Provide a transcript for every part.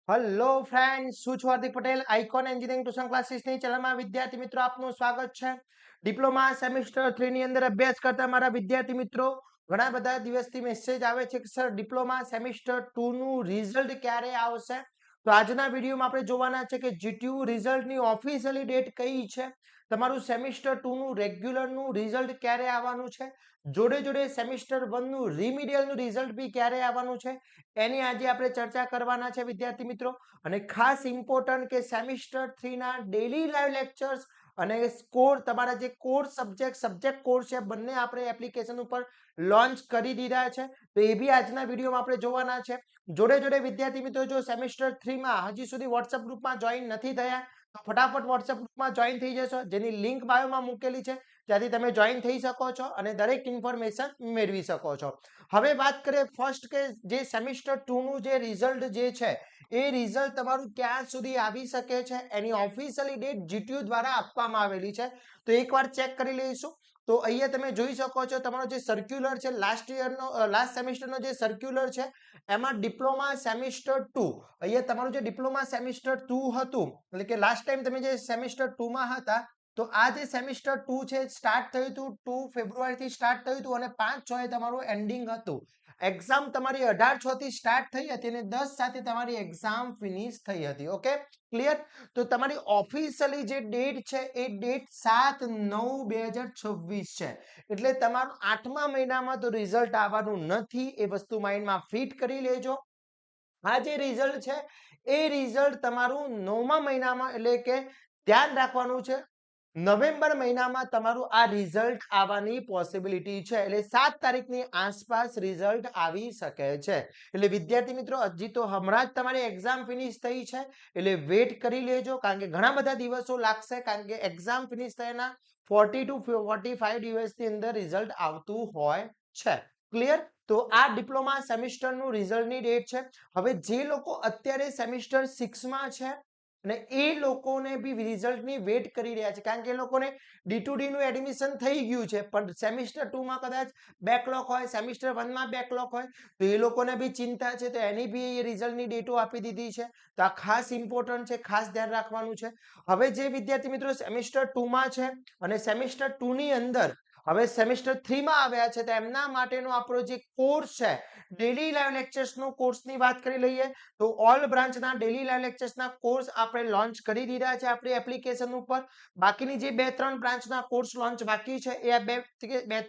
Hello friends, હું છું Hardik Patel. Icon engineering tuition ક્લાસીસની ચેનલમાં વિદ્યાર્થી મિત્રો આપનું સ્વાગત છે. ડિપ્લોમા સેમિસ્ટર 3 ની અંદર અભ્યાસ કરતા મારા વિદ્યાર્થી મિત્રો ઘણા બધા દિવસથી મેસેજ આવે છે કે સર ડિપ્લોમા સેમિસ્ટર 2 નું રિઝલ્ટ ક્યારે આવશે. તો આજના વિડીયોમાં આપણે જોવાના છે કે જીટીયુ રિઝલ્ટની ઓફિશિયલી ડેટ કઈ છે, તમારું સેમિસ્ટર 2 નું રેગ્યુલર નું રિઝલ્ટ ક્યારે આવવાનું છે, જોડે જોડે સેમિસ્ટર 1 નું રિમિડિયલ નું રિઝલ્ટ બી ક્યારે આવવાનું છે, એની આજે આપણે ચર્ચા કરવાના છે વિદ્યાર્થી મિત્રો. અને ખાસ ઇમ્પોર્ટન્ટ કે સેમિસ્ટર 3 ના ડેલી લાઈવ લેક્ચર્સ અને કોર્સ, તમારા જે કોર્સ સબ્જેક્ટ કોર્સ છે, બંને આપણે એપ્લિકેશન ઉપર લોન્ચ કરી દીધા છે. તો એ બી આજના વિડીયોમાં આપણે જોવાના છે. જોડે જોડે વિદ્યાર્થી મિત્રો જો સેમિસ્ટર 3 માં હજી સુધી વોટ્સએપ ગ્રુપમાં જોઈન નથી થયા તો ફટાફટ વોટ્સએપ ગ્રુપમાં જોઈન થઈ જશો, જેની લિંક બાયોમાં મૂકેલી છે, ત્યાંથી તમે જોઈન થઈ શકો છો અને દરેક ઇન્ફોર્મેશન મેળવી શકો છો. હવે વાત કરીએ ફર્સ્ટ કે જે સેમિસ્ટર 2 નું જે રિઝલ્ટ જે છે એ રિઝલ્ટ તમારું ક્યાં સુધી આવી શકે છે, એની ઓફિશિયલી ડેટ જીટીયુ દ્વારા આપવામાં આવેલી છે. તો એકવાર ચેક કરી લઈશું. તો અહીંયા તમે જોઈ શકો છો તમારો જે સર્ક્યુલર છે, લાસ્ટ સેમિસ્ટરનો જે સર્ક્યુલર છે એમાં ડિપ્લોમા સેમિસ્ટર 2, અહીંયા તમારું જે ડિપ્લોમા સેમિસ્ટર 2 હતું, એટલે કે લાસ્ટ ટાઈમ તમે જે સેમિસ્ટર 2 માં હતા, તો આ જે સેમિસ્ટર 2 છે સ્ટાર્ટ થયું હતું 2 ફેબ્રુઆરી થી સ્ટાર્ટ થયું હતું અને 5/6 એ તમારું એન્ડિંગ હતું. એક્ઝામ તમારી 18/6 થી સ્ટાર્ટ થઈ હતી અને 10/7 તમારી એક્ઝામ ફિનિશ થઈ હતી. Okay, clear. તો તમારી ઓફિશિયલી જે ડેટ છે એ ડેટ 7/9/2026 છે. એટલે તમારું 8મા મહિનામાં તો રિઝલ્ટ આવવાનું નથી, એ વસ્તુ માઇન્ડમાં ફિટ કરી લેજો. આ જે રિઝલ્ટ છે એ રિઝલ્ટ તમારું 9મા મહિનામાં, એટલે કે ધ્યાન રાખવાનું છે, નવેમ્બર મહિનામાં તમારું આ રિઝલ્ટ આવવાની પોસિબિલિટી છે. એટલે 7 તારીખની આસપાસ રિઝલ્ટ આવી શકે છે. એટલે વિદ્યાર્થી મિત્રો હજી તો હમણાં જ તમારી એક્ઝામ ફિનિશ થઈ છે, એટલે વેટ કરી લેજો, કારણ કે ઘણા બધા દિવસો લાગશે, કારણ કે એક્ઝામ ફિનિશ થયાના 40 to 45 દિવસની અંદર રિઝલ્ટ આવતું હોય છે. ક્લિયર. તો આ ડિપ્લોમા સેમિસ્ટરનું રિઝલ્ટની ડેટ છે. હવે જે લોકો અત્યારે સેમિસ્ટર 6 માં છે અને એ લોકોને બી રિઝલ્ટની વેટ કરી રહ્યા છે, કારણ કે એ લોકોને D2D નું એડમિશન થઈ ગયું છે, પણ સેમિસ્ટર 2 માં કદાચ બેકલોગ હોય, સેમિસ્ટર 1 માં બેકલોગ હોય, તો એ લોકોને બી ચિંતા છે, તો એની બી રિઝલ્ટની ડેટો આપી દીધી છે. તો આ ખાસ ઇમ્પોર્ટન્ટ છે, ખાસ ધ્યાન રાખવાનું છે. હવે જે વિદ્યાર્થી મિત્રો સેમિસ્ટર 2 માં છે અને સેમિસ્ટર 2 ની અંદર હવે સેમિસ્ટર 3 માં આવ્યા છે, તો એમના માટેનો આપણો જે કોર્સ છે ડેલી લાઈવ લેક્ચર્સનો કોર્સની વાત કરી લઈએ. તો ઓલ બ્રાન્ચના ડેલી લાઈવ લેક્ચર્સના કોર્સ આપણે લોન્ચ કરી દીધા છે આપણી એપ્લિકેશન ઉપર. બાકીની જે 2-3 બ્રાન્ચના કોર્સ લોન્ચ બાકી છે એ 2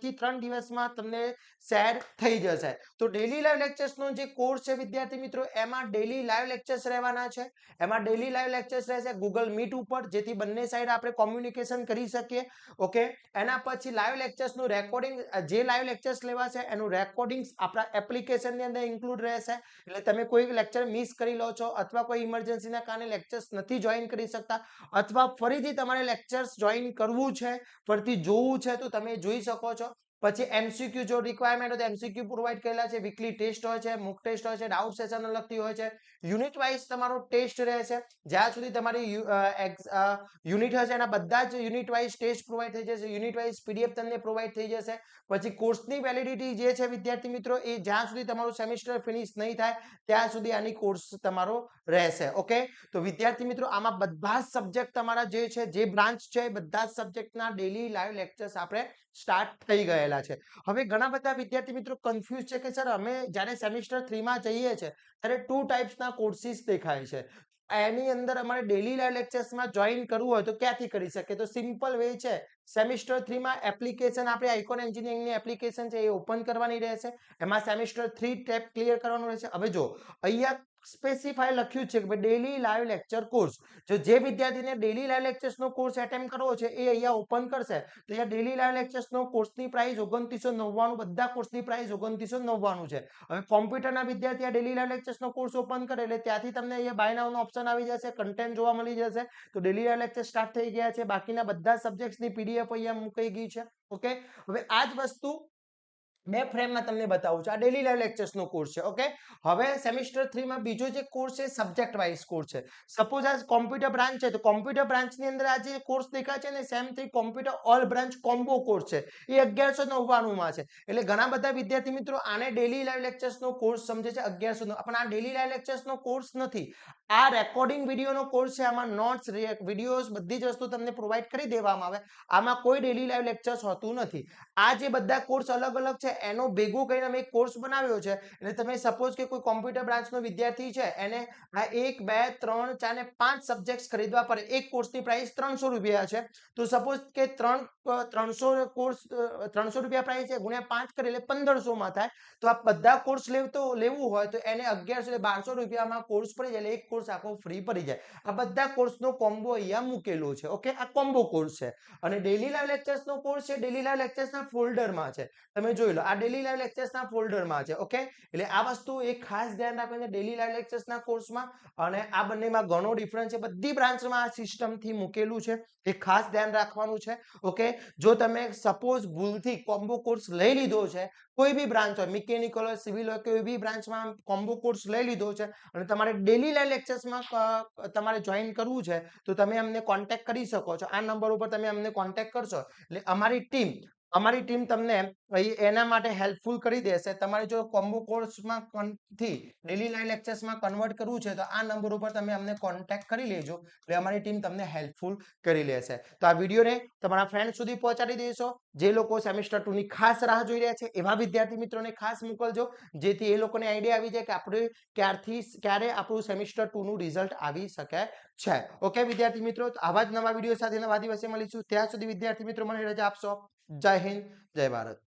થી 3 દિવસમાં તમને શેર થઈ જશે. તો ડેલી લાઈવ લેક્ચર્સનો જે કોર્સ છે વિદ્યાર્થી મિત્રો, એમાં ડેલી લાઈવ લેક્ચર્સ રહેવાના છે. એમાં ડેલી લાઈવ લેક્ચર્સ રહેશે ગૂગલ મીટ ઉપર, જેથી બંને સાઈડ આપણે કોમ્યુનિકેશન કરી શકીએ. ઓકે, એના પછી લાઈવ લેક્ચર્સનું રેકોર્ડિંગ, જે લાઈવ લેક્ચર્સ લેવાશે એનું રેકોર્ડિંગ આપણા એપ્લિકેશનની અંદર ઇન્ક્લુડ રહેશે. એટલે તમે કોઈ લેક્ચર મિસ કરી લો છો અથવા કોઈ ઇમરજન્સીના કારણે લેક્ચર્સ નથી જોઈન કરી શકતા, અથવા ફરીથી તમારે લેક્ચર્સ જોઈન કરવું છે, ફરીથી જોવું છે, તો તમે જોઈ શકો છો. પછી એમસીક્યુ જો રિક્વાયરમેન્ટ હોય તો એમસીક્યુ પ્રોવાઈડ કરેલા છે, વીકલી ટેસ્ટ હોય છે, મૂક ટેસ્ટ હોય છે, ડાઉટ સેશન અલગથી હોય છે, યુનિટ વાઇઝ તમારો ટેસ્ટ રહેશે. જ્યાં સુધી તમારી યુનિટ હશે એના બધા જ યુનિટ વાઇઝ ટેસ્ટ પ્રોવાઈડ થઈ જશે, યુનિટ વાઇઝ પીડીએફ તમને પ્રોવાઈડ થઈ જશે. પછી કોર્સની વેલિડિટી જે છે વિદ્યાર્થી મિત્રો, એ જ્યાં સુધી તમારું સેમિસ્ટર ફિનિશ નહીં થાય ત્યાં સુધી આની કોર્સ તમારો રહેશે. ઓકે, તો વિદ્યાર્થી મિત્રો આમાં બધા જ સબ્જેક્ટ તમારા જે છે, જે બ્રાન્ચ છે, બધા જ સબ્જેક્ટના ડેલી લાઈવ લેક્ચર્સ આપણે સ્ટાર્ટ થઈ ગયેલા છે. હવે ઘણા બધા વિદ્યાર્થી મિત્રો કન્ફ્યુઝ છે કે સર અમે જ્યારે સેમિસ્ટર 3 માં જઈએ છીએ ત્યારે 2 ટાઈપ્સના કોર્સિસ દેખાય છે, એની અંદર અમારે ડેલી લાઈવ લેક્ચર્સમાં જોઈન કરવું હોય તો ક્યાંથી કરી શકે? તો સિમ્પલ વે છે, સેમિસ્ટર 3 માં એપ્લિકેશન આપણે આઇકોન એન્જિનિયરિંગની એપ્લિકેશન છે એ ઓપન કરવાની રહેશે. એમાં સેમિસ્ટર 3 ટેપ ક્લિયર કરવાનું રહેશે. હવે જો અહીંયા સ્પેસિફાઈ લખ્યું છે કે ડેલી લાઈવ લેક્ચર કોર્સ, જો જે વિદ્યાર્થીને ડેલી લાઈવ લેક્ચર્સનો કોર્સ એટેમ્પ કરવો છે એ અહીંયા ઓપન કરશે, તો અહીંયા ડેલી લાઈવ લેક્ચર્સનો કોર્સની પ્રાઇસ 2999, બધા કોર્સની પ્રાઇસ 2999 છે. હવે કોમ્પ્યુટરના વિદ્યાર્થી આ ડેલી લાઈવ લેક્ચર્સનો કોર્સ ઓપન કરે એટલે ત્યાંથી તમને અહીંયા બાય નાઉનો ઓપ્શન આવી જશે, કન્ટેન્ટ જોવા મળી જશે. તો ડેલી લાઈવ લેક્ચર સ્ટાર્ટ થઈ ગયા છે, બાકીના બધા સબ્જેક્ટ્સની પીડીએફ અહીંયા મૂકાઈ ગઈ છે. ઓકે, હવે આ જ વસ્તુ બે ફ્રેમમાં તમને બતાવું છું. આ ડેલી લાઈવ લેક્ચર્સનો કોર્સ છે. ઓકે, હવે સેમિસ્ટર 3 માં બીજો જે કોર્સ છે સબ્જેક્ટ વાઇઝ કોર્સ છે. સપોઝ આ કોમ્પ્યુટર બ્રાન્ચ છે તો કોમ્પ્યુટર બ્રાન્ચની અંદર આ જે કોર્સ દેખાય છે ને same 3 computer all branch combo course છે, એ 1199 માં છે. એટલે ઘણા બધા વિદ્યાર્થી મિત્રો આને ડેલી લાઈવ લેક્ચર્સનો કોર્સ સમજે છે 1100 પણ આ ડેલી લાઈવ લેક્ચર્સનો કોર્સ નથી. આ રેકોર્ડિંગ વિડીયોનો કોર્સ છે. આમાં નોટ્સ, વિડીયોઝ, બધી જ વસ્તુ તમને પ્રોવાઈડ કરી દેવામાં આવે. આમાં કોઈ ડેલી લાઈવ લેક્ચર્સ હોતું નથી. આ જે બધા કોર્સ અલગ અલગ છે એનો ભેગું કરીને અમે એક કોર્સ બનાવ્યો છે. એટલે તમે સપોઝ કે કોઈ કોમ્પ્યુટર બ્રાન્ચનો વિદ્યાર્થી છે એને આ 1 2 3 4 ને 5 સબ્જેક્ટ્સ ખરીદવા પડે. એક કોર્સની પ્રાઇસ 300 રૂપિયા છે. તો સપોઝ કે 300 કોર્સ 300 રૂપિયા પ્રાઇસ છે ગુણ્યા 5 કરી એટલે 1500 માં થાય. તો આ બધા કોર્સ લેવું હોય તો એને 1100 એટલે 1200 રૂપિયામાં કોર્સ પડી જાય. એટલે એક કોર્સ આખો ફ્રી પડી જાય. આ બધા કોર્સનો કોમ્બો અહીંયા મૂકેલો છે. ઓકે, આ કોમ્બો કોર્સ છે. અને ડેલી લાઈવ લેક્ચર્સનો કોર્સ છે ડેલી લાઈવ લેક્ચર્સના ફોલ્ડરમાં છે. તમે જોઈ લો, આ ડેલી લાઈવ લેક્ચર્સના ફોલ્ડરમાં છે. ઓકે, એટલે આ વસ્તુ એક ખાસ ધ્યાન રાખવાનું છે ડેલી લાઈવ લેક્ચર્સના કોર્સમાં. અને આ બંનેમાં ઘણો ડિફરન્સ છે. બધી બ્રાન્ચમાં આ સિસ્ટમથી મૂકેલું છે, એ ખાસ ધ્યાન રાખવાનું છે. ઓકે, જો તમે સપોઝ ભૂલથી કોમ્બો કોર્સ લઈ લીધો છે, કોઈ બી બ્રાન્ચ હોય, મિકેનિકલ હોય, સિવિલ હોય, કોઈ બી બ્રાન્ચમાં કોમ્બો કોર્સ લઈ લીધો છે અને તમારે ડેલી લાઈવ લેક્ચર્સમાં તમારે જોઈન કરવું છે તો તમે અમને કોન્ટેક્ટ કરી શકો છો. આ નંબર ઉપર તમે અમને કોન્ટેક્ટ કરશો એટલે અમારી ટીમ તમને એના માટે હેલ્પફુલ કરી દેશે. તમારે જો કોમ્બો કોર્સમાં થી ડેલી લાઈવ લેક્ચર્સમાં કન્વર્ટ કરવું છે તો આ નંબર ઉપર તમે અમને કોન્ટેક્ટ કરી લેજો. એટલે અમારી ટીમ તમને હેલ્પફુલ કરી લેશે. તો આ વિડીયોને તમારા ફ્રેન્ડ સુધી પહોંચાડી દેશો. જે લોકો સેમિસ્ટર 2 ની ખાસ રાહ જોઈ રહ્યા છે એવા વિદ્યાર્થી મિત્રોને ખાસ મોકલજો, જેથી એ લોકોને આઈડિયા આવી જાય કે આપણે ક્યારે આપણું સેમિસ્ટર 2 નું રિઝલ્ટ આવી શકે છે. ઓકે વિદ્યાર્થી મિત્રો, આવા જ નવા વિડીયો સાથે નવા દિવસે મળીશું. ત્યાં સુધી વિદ્યાર્થી મિત્રો મને રજા આપશો. જય હિન્દ, જય ભારત.